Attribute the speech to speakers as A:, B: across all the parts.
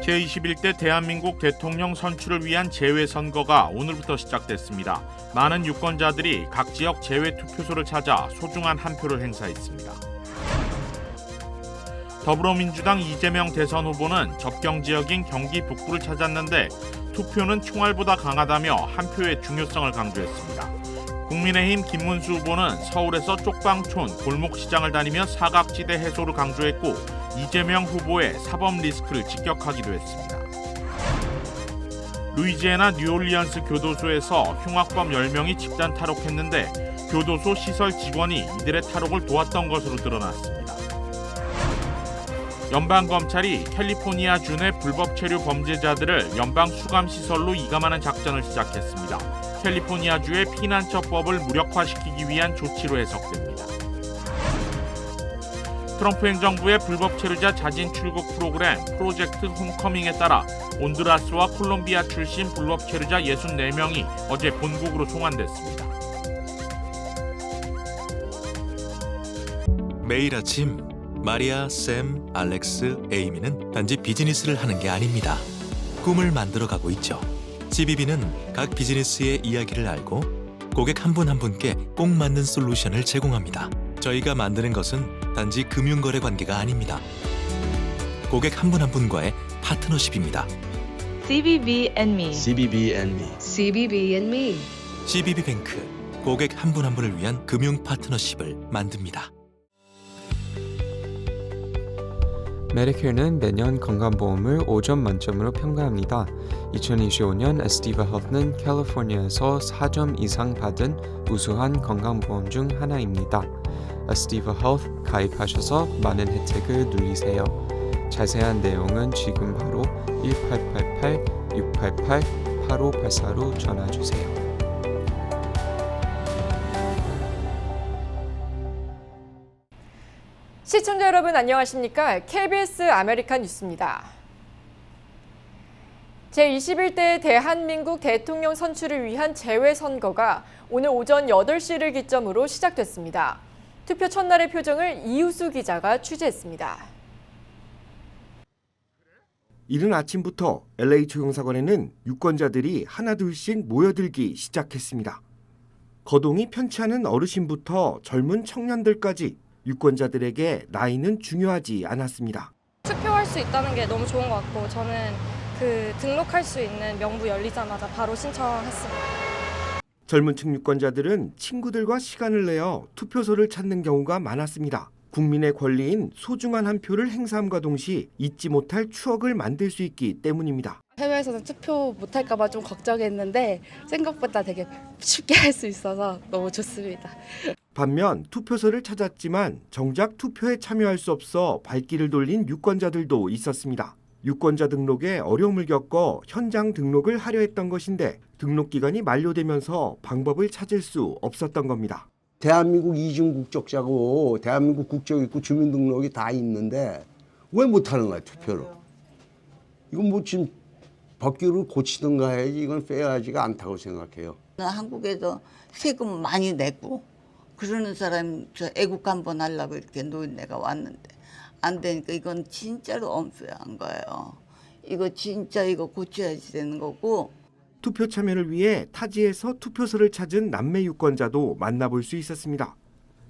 A: 제21대 대한민국 대통령 선출을 위한 재외선거가 오늘부터 시작됐습니다. 많은 유권자들이 각 지역 재외투표소를 찾아 소중한 한 표를 행사했습니다. 더불어민주당 이재명 대선 후보는 접경 지역인 경기 북부를 찾았는데 투표는 총알보다 강하다며 한 표의 중요성을 강조했습니다. 국민의힘 김문수 후보는 서울에서 쪽방촌, 골목시장을 다니며 사각지대 해소를 강조했고 이재명 후보의 사법 리스크를 직격하기도 했습니다. 루이지애나 뉴올리언스 교도소에서 흉악범 10명이 집단 탈옥했는데 교도소 시설 직원이 이들의 탈옥을 도왔던 것으로 드러났습니다. 연방검찰이 캘리포니아주의 불법 체류 범죄자들을 연방 수감시설로 이감하는 작전을 시작했습니다. 캘리포니아주의 피난처법을 무력화시키기 위한 조치로 해석됩니다. 트럼프 행정부의 불법 체류자 자진 출국 프로그램 프로젝트 홈커밍에 따라 온두라스와 콜롬비아 출신 불법 체류자 64명이 어제 본국으로 송환됐습니다.
B: 매일 아침 마리아, 샘, 알렉스, 에이미는 단지 비즈니스를 하는 게 아닙니다. 꿈을 만들어가고 있죠. CBB는 각 비즈니스의 이야기를 알고 고객 한 분 한 분께 꼭 맞는 솔루션을 제공합니다. 저희가 만드는 것은 단지 금융거래 관계가 아닙니다. 고객 한 분 한 분과의 파트너십입니다.
C: CBB and me.
D: CBB and me.
C: CBB and me.
B: CBB뱅크, 고객 한 분 한 분을 위한 금융 파트너십을 만듭니다.
E: 메디케어는 매년 건강보험을 5점 만점으로 평가합니다. 2025년 에스티바 헬스는 캘리포니아에서 4점 이상 받은 우수한 건강보험 중 하나입니다. 에스티바 헬스 가입하셔서 많은 혜택을 누리세요. 자세한 내용은 지금 바로 1888-688-8584로 전화주세요.
F: 시청자 여러분 안녕하십니까? KBS 아메리칸 뉴스입니다. 제21대 대한민국 대통령 선출을 위한 재외선거가 오늘 오전 8시를 기점으로 시작됐습니다. 투표 첫날의 표정을 이우수 기자가 취재했습니다.
G: 이른 아침부터 LA 초경사관에는 유권자들이 하나둘씩 모여들기 시작했습니다. 거동이 편치 않은 어르신부터 젊은 청년들까지 유권자들에게 나이는 중요하지 않았습니다.
H: 투표할 수 있다는 게 너무 좋은 것 같고 저는 등록할 수 있는 명부 열리자마자 바로 신청했습니다.
G: 젊은 층 유권자들은 친구들과 시간을 내어 투표소를 찾는 경우가 많았습니다. 국민의 권리인 소중한 한 표를 행사함과 동시에 잊지 못할 추억을 만들 수 있기 때문입니다.
I: 해외에서는 투표 못할까 봐 좀 걱정했는데 생각보다 되게 쉽게 할 수 있어서 너무 좋습니다.
G: 반면 투표소를 찾았지만 정작 투표에 참여할 수 없어 발길을 돌린 유권자들도 있었습니다. 유권자 등록에 어려움을 겪어 현장 등록을 하려 했던 것인데 등록 기간이 만료되면서 방법을 찾을 수 없었던 겁니다.
J: 대한민국 이중 국적자고 대한민국 국적 있고 주민등록이 다 있는데 왜 못하는 거야 투표를. 이건 뭐 지금 법규를 고치든가 해야지 이건 페어하지가 않다고 생각해요.
K: 한국에서 세금 많이 내고 그러는 사람 저 애국 한번 하려고 이렇게 노인네가 왔는데 안 되니까 이건 진짜로 엄폐한 거예요. 이거 진짜 이거 고쳐야지 되는 거고.
G: 투표 참여를 위해 타지에서 투표소를 찾은 남매 유권자도 만나볼 수 있었습니다.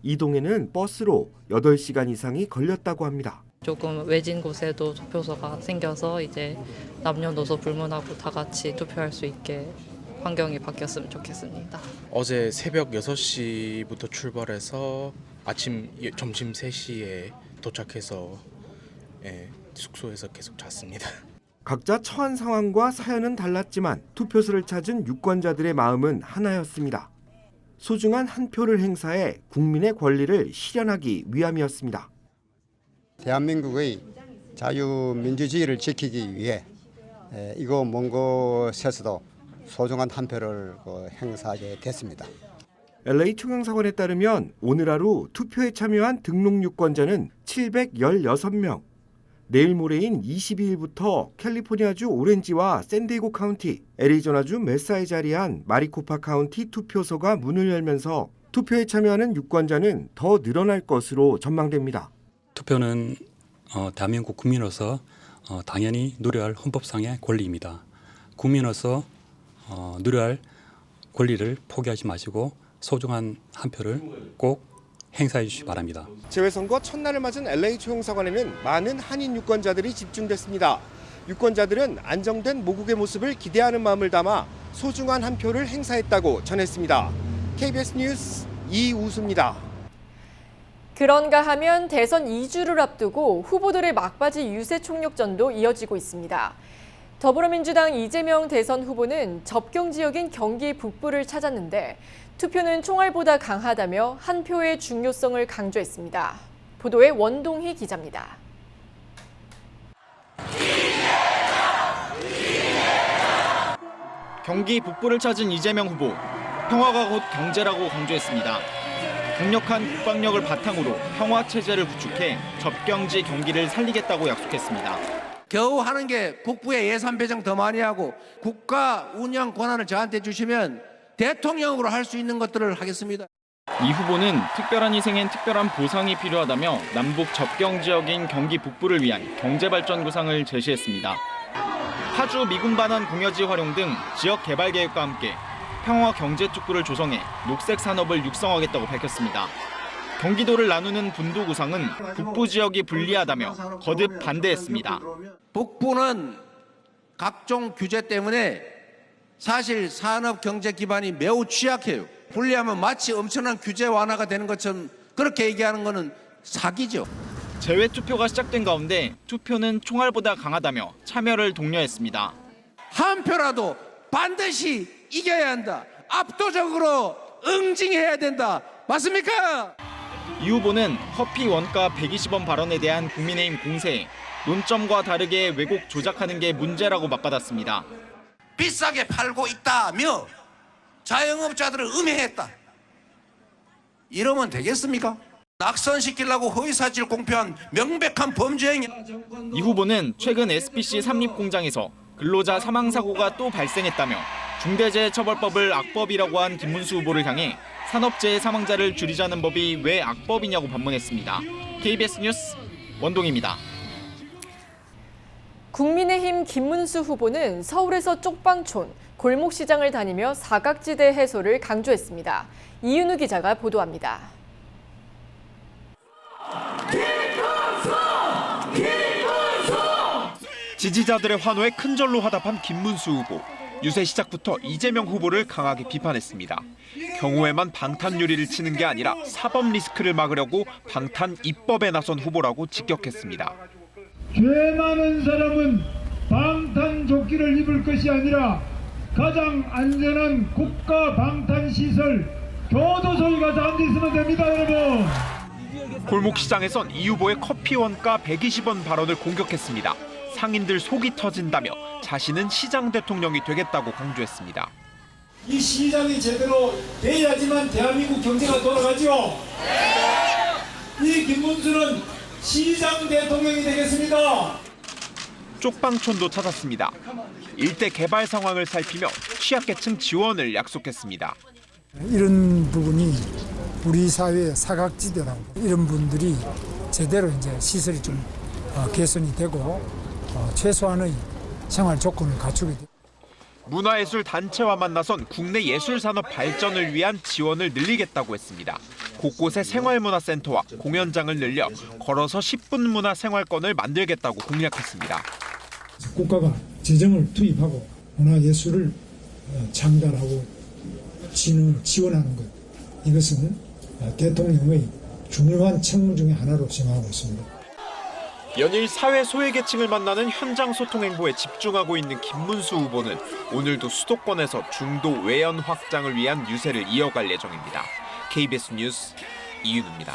G: 이동에는 버스로 8시간 이상이 걸렸다고 합니다.
L: 조금 외진 곳에도 투표소가 생겨서 이제 남녀노소 불문하고 다 같이 투표할 수 있게 환경이 바뀌었으면 좋겠습니다.
M: 어제 새벽 6시부터 출발해서 점심 3시에 도착해서 숙소에서 계속 잤습니다.
G: 각자 처한 상황과 사연은 달랐지만 투표소를 찾은 유권자들의 마음은 하나였습니다. 소중한 한 표를 행사해 국민의 권리를 실현하기 위함이었습니다.
N: 대한민국의 자유민주주의를 지키기 위해 이거 먼 곳에서도 소중한 한 표를 행사하게 됐습니다.
G: LA 초경사관에 따르면 오늘 하루 투표에 참여한 등록 유권자는 716명. 내일 모레인 22일부터 캘리포니아주 오렌지와 샌디에고 카운티, 애리조나주 메사에 자리한 마리코파 카운티 투표소가 문을 열면서 투표에 참여하는 유권자는 더 늘어날 것으로 전망됩니다.
O: 투표는 대한민국 국민으로서
D: 당연히 누려야 할 헌법상의 권리입니다. 국민으로서 누려야 할 권리를 포기하지 마시고 소중한 한 표를 꼭 행사해 주시기 바랍니다.
G: 재외선거 첫날을 맞은 LA 초영사관에는 많은 한인 유권자들이 집중됐습니다. 유권자들은 안정된 모국의 모습을 기대하는 마음을 담아 소중한 한 표를 행사했다고 전했습니다. KBS 뉴스 이우수입니다.
F: 그런가 하면 대선 2주를 앞두고 후보들의 막바지 유세 총력전도 이어지고 있습니다. 더불어민주당 이재명 대선 후보는 접경 지역인 경기 북부를 찾았는데 투표는 총알보다 강하다며 한 표의 중요성을 강조했습니다. 보도에 원동희 기자입니다.
O: 경기 북부를 찾은 이재명 후보, 평화가 곧 경제라고 강조했습니다. 강력한 국방력을 바탕으로 평화 체제를 구축해 접경지 경기를 살리겠다고 약속했습니다.
P: 겨우 하는 게 북부에 예산 배정 더 많이 하고 국가 운영 권한을 저한테 주시면 대통령으로 할 수 있는 것들을 하겠습니다.
O: 이 후보는 특별한 희생엔 특별한 보상이 필요하다며 남북 접경 지역인 경기 북부를 위한 경제발전 구상을 제시했습니다. 파주 미군 반환 공여지 활용 등 지역 개발 계획과 함께 평화 경제 특구를 조성해 녹색 산업을 육성하겠다고 밝혔습니다. 경기도를 나누는 분도 구상은 북부 지역이 불리하다며 거듭 반대했습니다.
P: 북부는 각종 규제 때문에 사실 산업 경제 기반이 매우 취약해요. 불리하면 마치 엄청난 규제 완화가 되는 것처럼 그렇게 얘기하는 것은 사기죠.
O: 재외 투표가 시작된 가운데 투표는 총알보다 강하다며 참여를 독려했습니다.
P: 한 표라도 반드시 이겨야 한다. 압도적으로 응징해야 된다. 맞습니까?
O: 이 후보는 커피 원가 120원 발언에 대한 국민의힘 공세에 논점과 다르게 왜곡 조작하는 게 문제라고 맞받았습니다.
P: 비싸게 팔고 있다며 자영업자들을 음해했다. 이러면 되겠습니까? 낙선시키려고 허위사실 공표한 명백한 범죄 행위.
O: 이 후보는 최근 SPC 삼립공장에서 근로자 사망 사고가 또 발생했다며 중대재해처벌법을 악법이라고 한 김문수 후보를 향해 산업재해 사망자를 줄이자는 법이 왜 악법이냐고 반문했습니다. KBS 뉴스 원동희입니다.
F: 국민의힘 김문수 후보는 서울에서 쪽방촌, 골목시장을 다니며 사각지대 해소를 강조했습니다. 이윤우 기자가 보도합니다.
Q: 지지자들의 환호에 큰절로 화답한 김문수 후보. 유세 시작부터 이재명 후보를 강하게 비판했습니다. 경호에만 방탄 유리를 치는 게 아니라 사법 리스크를 막으려고 방탄 입법에 나선 후보라고 직격했습니다.
R: 죄 많은 사람은 방탄 조끼를 입을 것이 아니라 가장 안전한 국가 방탄 시설 교도소에 가서 앉아 있으면 됩니다, 여러분.
Q: 골목시장에선 이 후보의 커피 원가 120원 발언을 공격했습니다. 상인들 속이 터진다며 자신은 시장 대통령이 되겠다고 강조했습니다.
R: 이 시장이 제대로 돼야지만 대한민국 경제가 돌아가죠. 이 김문수는 시장 대통령이 되겠습니다.
Q: 쪽방촌도 찾았습니다. 일대 개발 상황을 살피며 취약계층 지원을 약속했습니다.
R: 이런 부분이 우리 사회의 사각지대라고 이런 분들이 제대로 이제 시설이 좀 개선이 되고 최소한의 생활 조건을 갖추게 됩니다.
Q: 문화예술 단체와 만나선 국내 예술산업 발전을 위한 지원을 늘리겠다고 했습니다. 곳곳에 생활문화센터와 공연장을 늘려 걸어서 10분 문화 생활권을 만들겠다고 공약했습니다.
R: 국가가 재정을 투입하고 문화예술을 창달하고 지원하는 것, 이것은 대통령의 중요한 책무 중에 하나로 생각하고 있습니다.
Q: 연일 사회 소외계층을 만나는 현장 소통 행보에 집중하고 있는 김문수 후보는 오늘도 수도권에서 중도 외연 확장을 위한 유세를 이어갈 예정입니다. KBS 뉴스 이윤우입니다.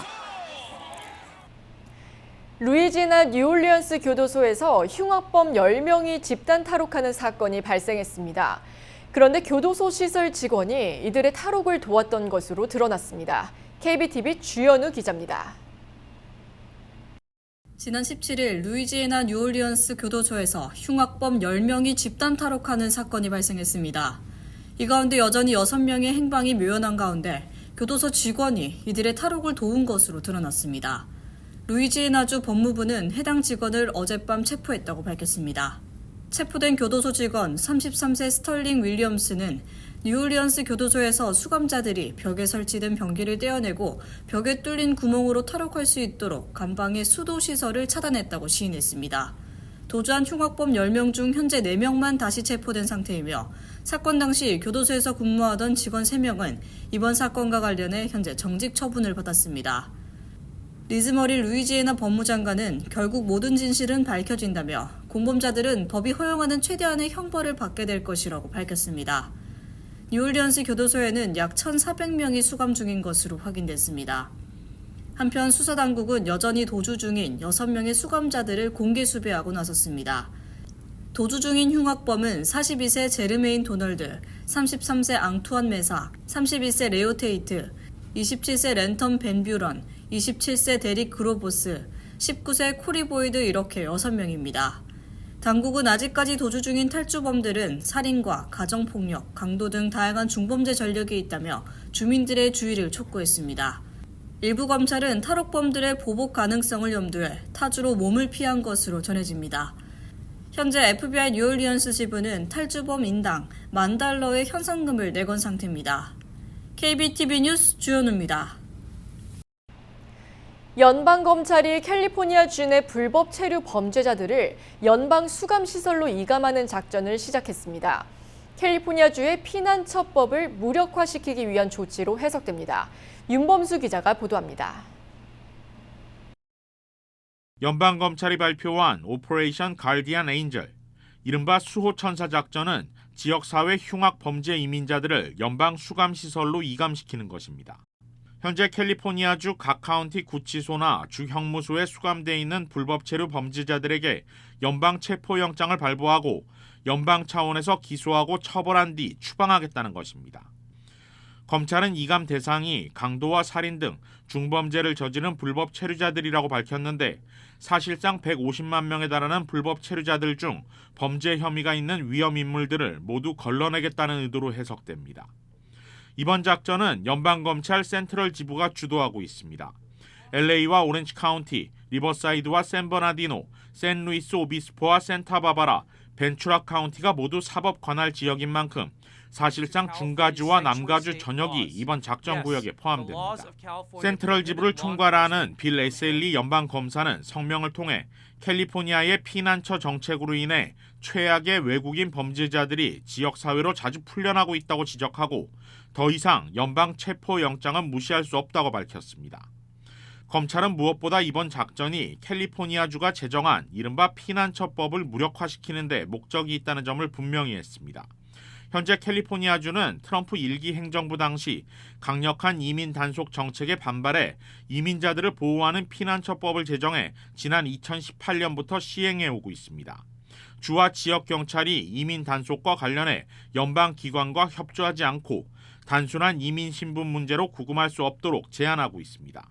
F: 루이지애나 뉴올리언스 교도소에서 흉악범 10명이 집단 탈옥하는 사건이 발생했습니다. 그런데 교도소 시설 직원이 이들의 탈옥을 도왔던 것으로 드러났습니다. KBTV 주연우 기자입니다.
S: 지난 17일 루이지애나 뉴올리언스 교도소에서 흉악범 10명이 집단 탈옥하는 사건이 발생했습니다. 이 가운데 여전히 6명의 행방이 묘연한 가운데 교도소 직원이 이들의 탈옥을 도운 것으로 드러났습니다. 루이지애나주 법무부는 해당 직원을 어젯밤 체포했다고 밝혔습니다. 체포된 교도소 직원 33세 스털링 윌리엄스는 뉴올리언스 교도소에서 수감자들이 벽에 설치된 변기를 떼어내고 벽에 뚫린 구멍으로 탈옥할 수 있도록 감방의 수도 시설을 차단했다고 시인했습니다. 도주한 흉악범 10명 중 현재 4명만 다시 체포된 상태이며 사건 당시 교도소에서 근무하던 직원 3명은 이번 사건과 관련해 현재 정직 처분을 받았습니다. 리즈 머리 루이지애나 법무장관은 결국 모든 진실은 밝혀진다며 공범자들은 법이 허용하는 최대한의 형벌을 받게 될 것이라고 밝혔습니다. 뉴올리언스 교도소에는 약 1,400명이 수감 중인 것으로 확인됐습니다. 한편 수사당국은 여전히 도주 중인 6명의 수감자들을 공개 수배하고 나섰습니다. 도주 중인 흉악범은 42세 제르메인 도널드, 33세 앙투안 메사, 32세 레오 테이트, 27세 랜턴 벤 뷰런, 27세 데릭 그로보스, 19세 코리 보이드 이렇게 6명입니다. 당국은 아직까지 도주 중인 탈주범들은 살인과 가정폭력, 강도 등 다양한 중범죄 전력이 있다며 주민들의 주의를 촉구했습니다. 일부 검찰은 탈옥범들의 보복 가능성을 염두해 타주로 몸을 피한 것으로 전해집니다. 현재 FBI 뉴올리언스 지부는 탈주범 인당 $10,000의 현상금을 내건 상태입니다. KBTV 뉴스 주현우입니다.
F: 연방검찰이 캘리포니아주 내 불법 체류 범죄자들을 연방 수감시설로 이감하는 작전을 시작했습니다. 캘리포니아주의 피난처법을 무력화시키기 위한 조치로 해석됩니다. 윤범수 기자가 보도합니다.
A: 연방검찰이 발표한 오퍼레이션 가디언 에인절, 이른바 수호천사 작전은 지역사회 흉악 범죄 이민자들을 연방 수감시설로 이감시키는 것입니다. 현재 캘리포니아주 각 카운티 구치소나 주 형무소에 수감돼 있는 불법 체류 범죄자들에게 연방 체포영장을 발부하고 연방 차원에서 기소하고 처벌한 뒤 추방하겠다는 것입니다. 검찰은 이감 대상이 강도와 살인 등 중범죄를 저지른 불법 체류자들이라고 밝혔는데 사실상 150만 명에 달하는 불법 체류자들 중 범죄 혐의가 있는 위험 인물들을 모두 걸러내겠다는 의도로 해석됩니다. 이번 작전은 연방검찰 센트럴 지부가 주도하고 있습니다. LA와 오렌지 카운티, 리버사이드와 샌버나디노, 샌루이스 오비스포와 센타바바라, 벤추라 카운티가 모두 사법 관할 지역인 만큼 사실상 중가주와 남가주 전역이 이번 작전 구역에 포함됩니다. 센트럴 지부를 총괄하는 빌 에셀리 연방검사는 성명을 통해 캘리포니아의 피난처 정책으로 인해 최악의 외국인 범죄자들이 지역사회로 자주 풀려나고 있다고 지적하고 더 이상 연방 체포영장은 무시할 수 없다고 밝혔습니다. 검찰은 무엇보다 이번 작전이 캘리포니아주가 제정한 이른바 피난처법을 무력화시키는 데 목적이 있다는 점을 분명히 했습니다. 현재 캘리포니아주는 트럼프 1기 행정부 당시 강력한 이민 단속 정책에 반발해 이민자들을 보호하는 피난처법을 제정해 지난 2018년부터 시행해 오고 있습니다. 주와 지역 경찰이 이민 단속과 관련해 연방 기관과 협조하지 않고 단순한 이민 신분 문제로 구금할 수 없도록 제한하고 있습니다.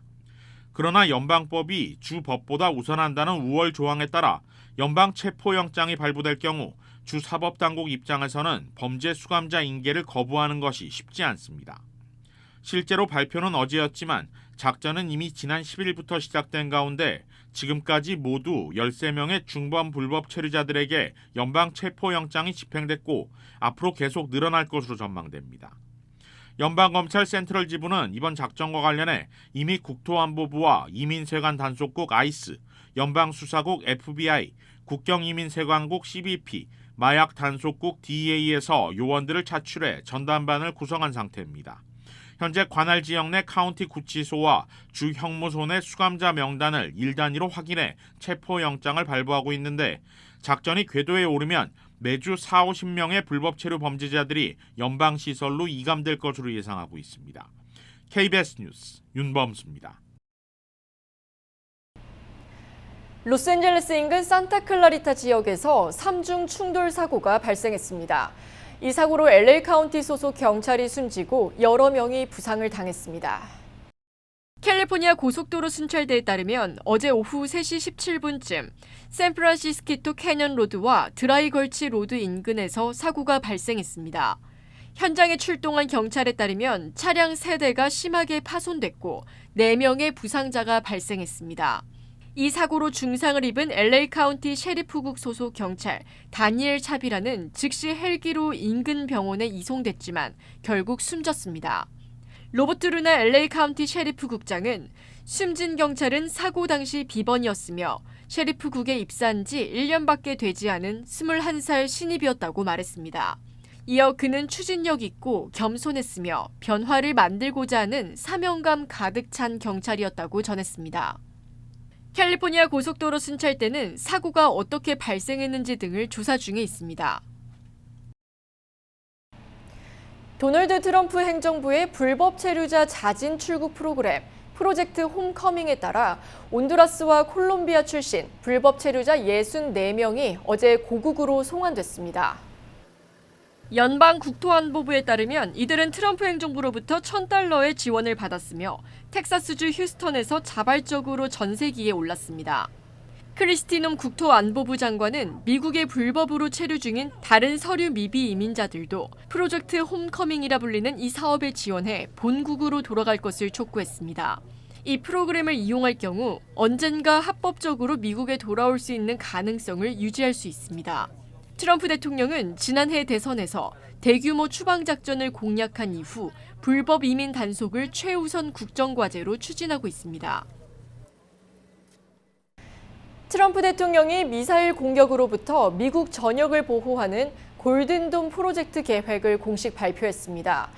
A: 그러나 연방법이 주 법보다 우선한다는 우월 조항에 따라 연방 체포영장이 발부될 경우 주 사법당국 입장에서는 범죄 수감자 인계를 거부하는 것이 쉽지 않습니다. 실제로 발표는 어제였지만 작전은 이미 지난 10일부터 시작된 가운데 지금까지 모두 13명의 중범 불법 체류자들에게 연방 체포영장이 집행됐고 앞으로 계속 늘어날 것으로 전망됩니다. 연방검찰 센트럴 지부는 이번 작전과 관련해 이미 국토안보부와 이민세관 단속국 아이스, 연방수사국 FBI, 국경이민세관국 CBP, 마약 단속국 DEA에서 요원들을 차출해 전담반을 구성한 상태입니다. 현재 관할 지역 내 카운티 구치소와 주 형무소 내 수감자 명단을 1단위로 확인해 체포영장을 발부하고 있는데 작전이 궤도에 오르면 매주 40-50명의 불법 체류 범죄자들이 연방시설로 이감될 것으로 예상하고 있습니다. KBS 뉴스 윤범수입니다.
F: 로스앤젤레스 인근 산타클라리타 지역에서 3중 충돌 사고가 발생했습니다. 이 사고로 LA 카운티 소속 경찰이 숨지고 여러 명이 부상을 당했습니다. 캘리포니아 고속도로 순찰대에 따르면 어제 오후 3시 17분쯤 샌프란시스코토 캐년 로드와 드라이 걸치 로드 인근에서 사고가 발생했습니다. 현장에 출동한 경찰에 따르면 차량 3대가 심하게 파손됐고 4명의 부상자가 발생했습니다. 이 사고로 중상을 입은 LA 카운티 셰리프국 소속 경찰 다니엘 차비라는 즉시 헬기로 인근 병원에 이송됐지만 결국 숨졌습니다. 로버트 루나 LA 카운티 셰리프국장은 숨진 경찰은 사고 당시 비번이었으며 셰리프국에 입사한 지 1년밖에 되지 않은 21살 신입이었다고 말했습니다. 이어 그는 추진력 있고 겸손했으며 변화를 만들고자 하는 사명감 가득 찬 경찰이었다고 전했습니다. 캘리포니아 고속도로 순찰대는 사고가 어떻게 발생했는지 등을 조사 중에 있습니다. 도널드 트럼프 행정부의 불법 체류자 자진 출국 프로그램 프로젝트 홈커밍에 따라 온두라스와 콜롬비아 출신 불법 체류자 64명이 어제 고국으로 송환됐습니다. 연방 국토안보부에 따르면 이들은 트럼프 행정부로부터 $1,000의 지원을 받았으며 텍사스주 휴스턴에서 자발적으로 전세기에 올랐습니다. 크리스티놈 국토안보부 장관은 미국의 불법으로 체류 중인 다른 서류 미비 이민자들도 프로젝트 홈커밍이라 불리는 이 사업에 지원해 본국으로 돌아갈 것을 촉구했습니다. 이 프로그램을 이용할 경우 언젠가 합법적으로 미국에 돌아올 수 있는 가능성을 유지할 수 있습니다. 트럼프 대통령은 지난해 대선에서 대규모 추방작전을 공약한 이후 불법 이민 단속을 최우선 국정과제로 추진하고 있습니다. 트럼프 대통령이 미사일 공격으로부터 미국 전역을 보호하는 골든돔 프로젝트 계획을 공식 발표했습니다.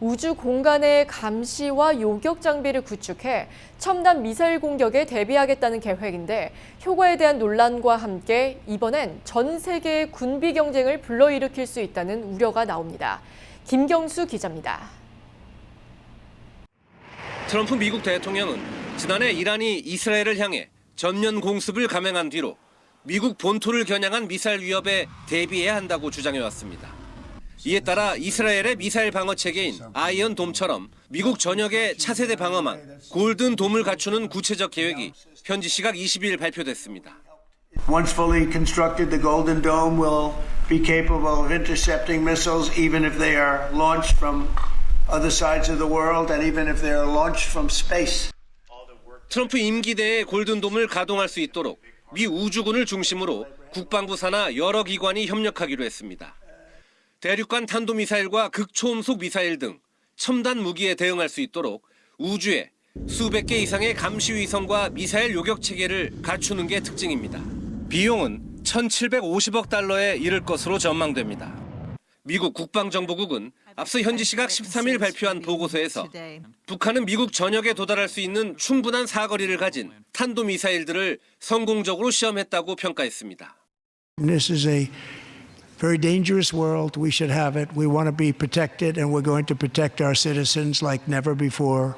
F: 우주 공간의 감시와 요격 장비를 구축해 첨단 미사일 공격에 대비하겠다는 계획인데 효과에 대한 논란과 함께 이번엔 전 세계의 군비 경쟁을 불러일으킬 수 있다는 우려가 나옵니다. 김경수 기자입니다.
T: 트럼프 미국 대통령은 지난해 이란이 이스라엘을 향해 전면 공습을 감행한 뒤로 미국 본토를 겨냥한 미사일 위협에 대비해야 한다고 주장해왔습니다. 이에 따라 이스라엘의 미사일 방어 체계인 아이언돔처럼 미국 전역의 차세대 방어망 골든돔을 갖추는 구체적 계획이 현지 시각 20일 발표됐습니다.
U: Once fully constructed, the Golden Dome will be capable of intercepting missiles even if they are launched from other sides of the world and even if they are launched from space.
T: 트럼프 임기 내에 골든돔을 가동할 수 있도록 미 우주군을 중심으로 국방부 산하 여러 기관이 협력하기로 했습니다. 대륙간 탄도미사일과 극초음속 미사일 등 첨단 무기에 대응할 수 있도록 우주에 수백 개 이상의 감시 위성과 미사일 요격 체계를 갖추는 게 특징입니다. 비용은 $1,750억 달러에 이를 것으로 전망됩니다. 미국 국방정보국은 앞서 현지 시각 13일 발표한 보고서에서 북한은 미국 전역에 도달할 수 있는 충분한 사거리를 가진 탄도미사일들을 성공적으로 시험했다고 평가했습니다.
U: This is a very dangerous world. We should have it. We want to be protected and we're going to protect our citizens like never before.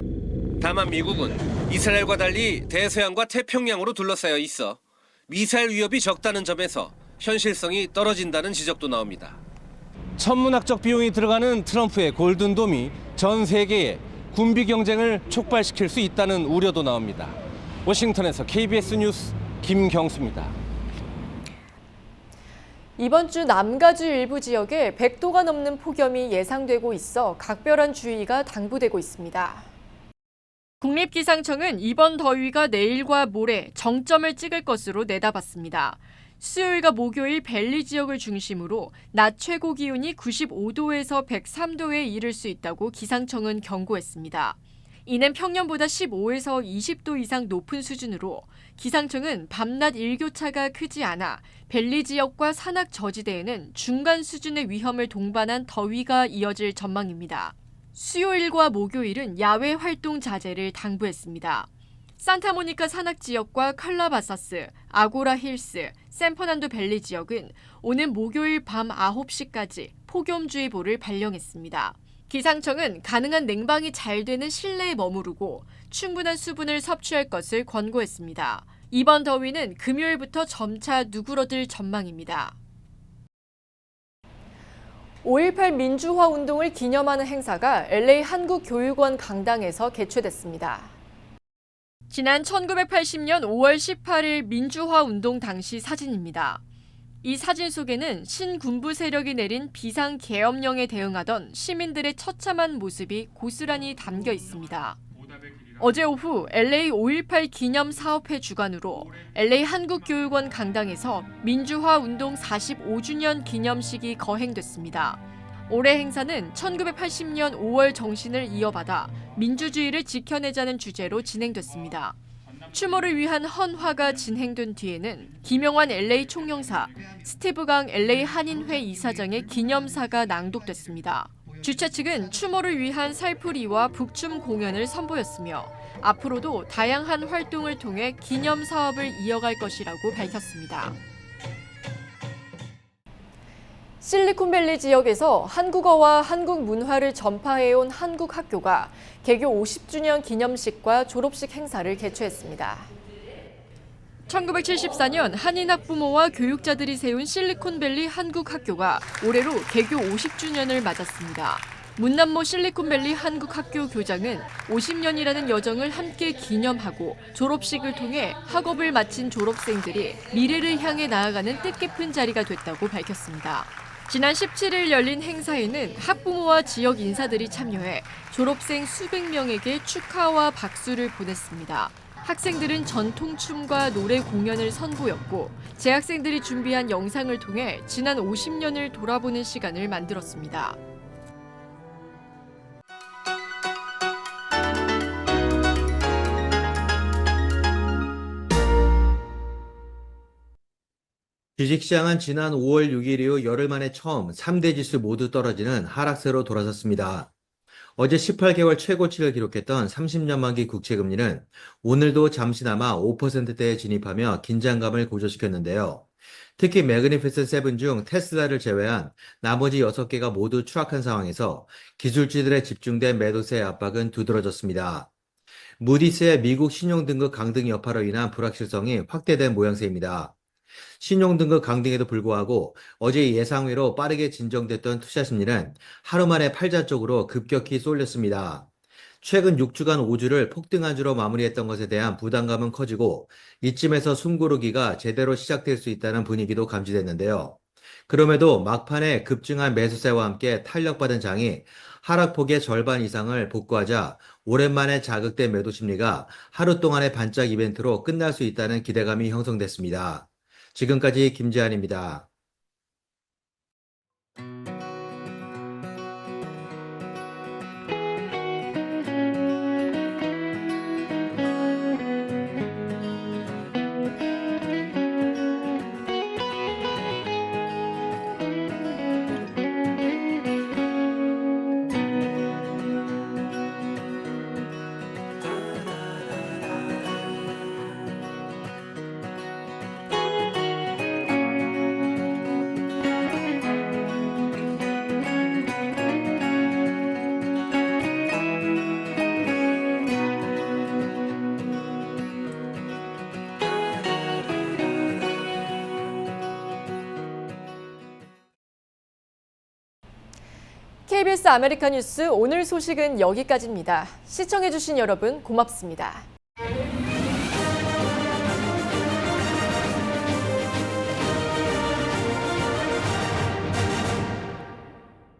T: 다만 미국은 이스라엘과 달리 대서양과 태평양으로 둘러싸여 있어 미사일 위협이 적다는 점에서 현실성이 떨어진다는 지적도 나옵니다. 천문학적 비용이 들어가는 트럼프의 골든돔이 전 세계에 군비 경쟁을 촉발시킬 수 있다는 우려도 나옵니다. 워싱턴에서 KBS 뉴스 김경수입니다.
F: 이번 주 남가주 일부 지역에 100도가 넘는 폭염이 예상되고 있어 각별한 주의가 당부되고 있습니다. 국립기상청은 이번 더위가 내일과 모레 정점을 찍을 것으로 내다봤습니다. 수요일과 목요일 벨리 지역을 중심으로 낮 최고 기온이 95도에서 103도에 이를 수 있다고 기상청은 경고했습니다. 이는 평년보다 15에서 20도 이상 높은 수준으로 기상청은 밤낮 일교차가 크지 않아 벨리 지역과 산악 저지대에는 중간 수준의 위험을 동반한 더위가 이어질 전망입니다. 수요일과 목요일은 야외 활동 자제를 당부했습니다. 산타모니카 산악 지역과 칼라바사스, 아고라 힐스, 샌퍼난도 밸리 지역은 오는 목요일 밤 9시까지 폭염주의보를 발령했습니다. 기상청은 가능한 냉방이 잘 되는 실내에 머무르고 충분한 수분을 섭취할 것을 권고했습니다. 이번 더위는 금요일부터 점차 누그러들 전망입니다. 5.18 민주화 운동을 기념하는 행사가 LA 한국교육원 강당에서 개최됐습니다. 지난 1980년 5월 18일 민주화 운동 당시 사진입니다. 이 사진 속에는 신군부 세력이 내린 비상계엄령에 대응하던 시민들의 처참한 모습이 고스란히 담겨 있습니다. 어제 오후 LA 5.18 기념사업회 주관으로 LA 한국교육원 강당에서 민주화 운동 45주년 기념식이 거행됐습니다. 올해 행사는 1980년 5월 정신을 이어받아 민주주의를 지켜내자는 주제로 진행됐습니다. 추모를 위한 헌화가 진행된 뒤에는 김영환 LA 총영사, 스티브 강 LA 한인회 이사장의 기념사가 낭독됐습니다. 주최 측은 추모를 위한 살풀이와 북춤 공연을 선보였으며 앞으로도 다양한 활동을 통해 기념 사업을 이어갈 것이라고 밝혔습니다. 실리콘밸리 지역에서 한국어와 한국 문화를 전파해온 한국 학교가 개교 50주년 기념식과 졸업식 행사를 개최했습니다. 1974년 한인 학부모와 교육자들이 세운 실리콘밸리 한국학교가 올해로 개교 50주년을 맞았습니다. 문남모 실리콘밸리 한국학교 교장은 50년이라는 여정을 함께 기념하고 졸업식을 통해 학업을 마친 졸업생들이 미래를 향해 나아가는 뜻깊은 자리가 됐다고 밝혔습니다. 지난 17일 열린 행사에는 학부모와 지역 인사들이 참여해 졸업생 수백 명에게 축하와 박수를 보냈습니다. 학생들은 전통춤과 노래 공연을 선보였고 재학생들이 준비한 영상을 통해 지난 50년을 돌아보는 시간을 만들었습니다.
C: 주식시장은 지난 5월 6일 이후 열흘 만에 처음 3대 지수 모두 떨어지는 하락세로 돌아섰습니다. 어제 18개월 최고치를 기록했던 30년 만기 국채금리는 오늘도 잠시나마 5%대에 진입하며 긴장감을 고조시켰는데요. 특히 매그니피센트 세븐 중 테슬라를 제외한 나머지 6개가 모두 추락한 상황에서 기술주들의 집중된 매도세의 압박은 두드러졌습니다. 무디스의 미국 신용등급 강등 여파로 인한 불확실성이 확대된 모양새입니다. 신용등급 강등에도 불구하고 어제 예상외로 빠르게 진정됐던 투자 심리는 하루 만에 팔자 쪽으로 급격히 쏠렸습니다. 최근 6주간 5주를 폭등한 주로 마무리했던 것에 대한 부담감은 커지고 이쯤에서 숨고르기가 제대로 시작될 수 있다는 분위기도 감지됐는데요. 그럼에도 막판에 급증한 매수세와 함께 탄력받은 장이 하락폭의 절반 이상을 복구하자 오랜만에 자극된 매도 심리가 하루 동안의 반짝 이벤트로 끝날 수 있다는 기대감이 형성됐습니다. 지금까지 김재한입니다.
F: KBS 아메리카 뉴스 오늘 소식은 여기까지입니다. 시청해주신 여러분 고맙습니다.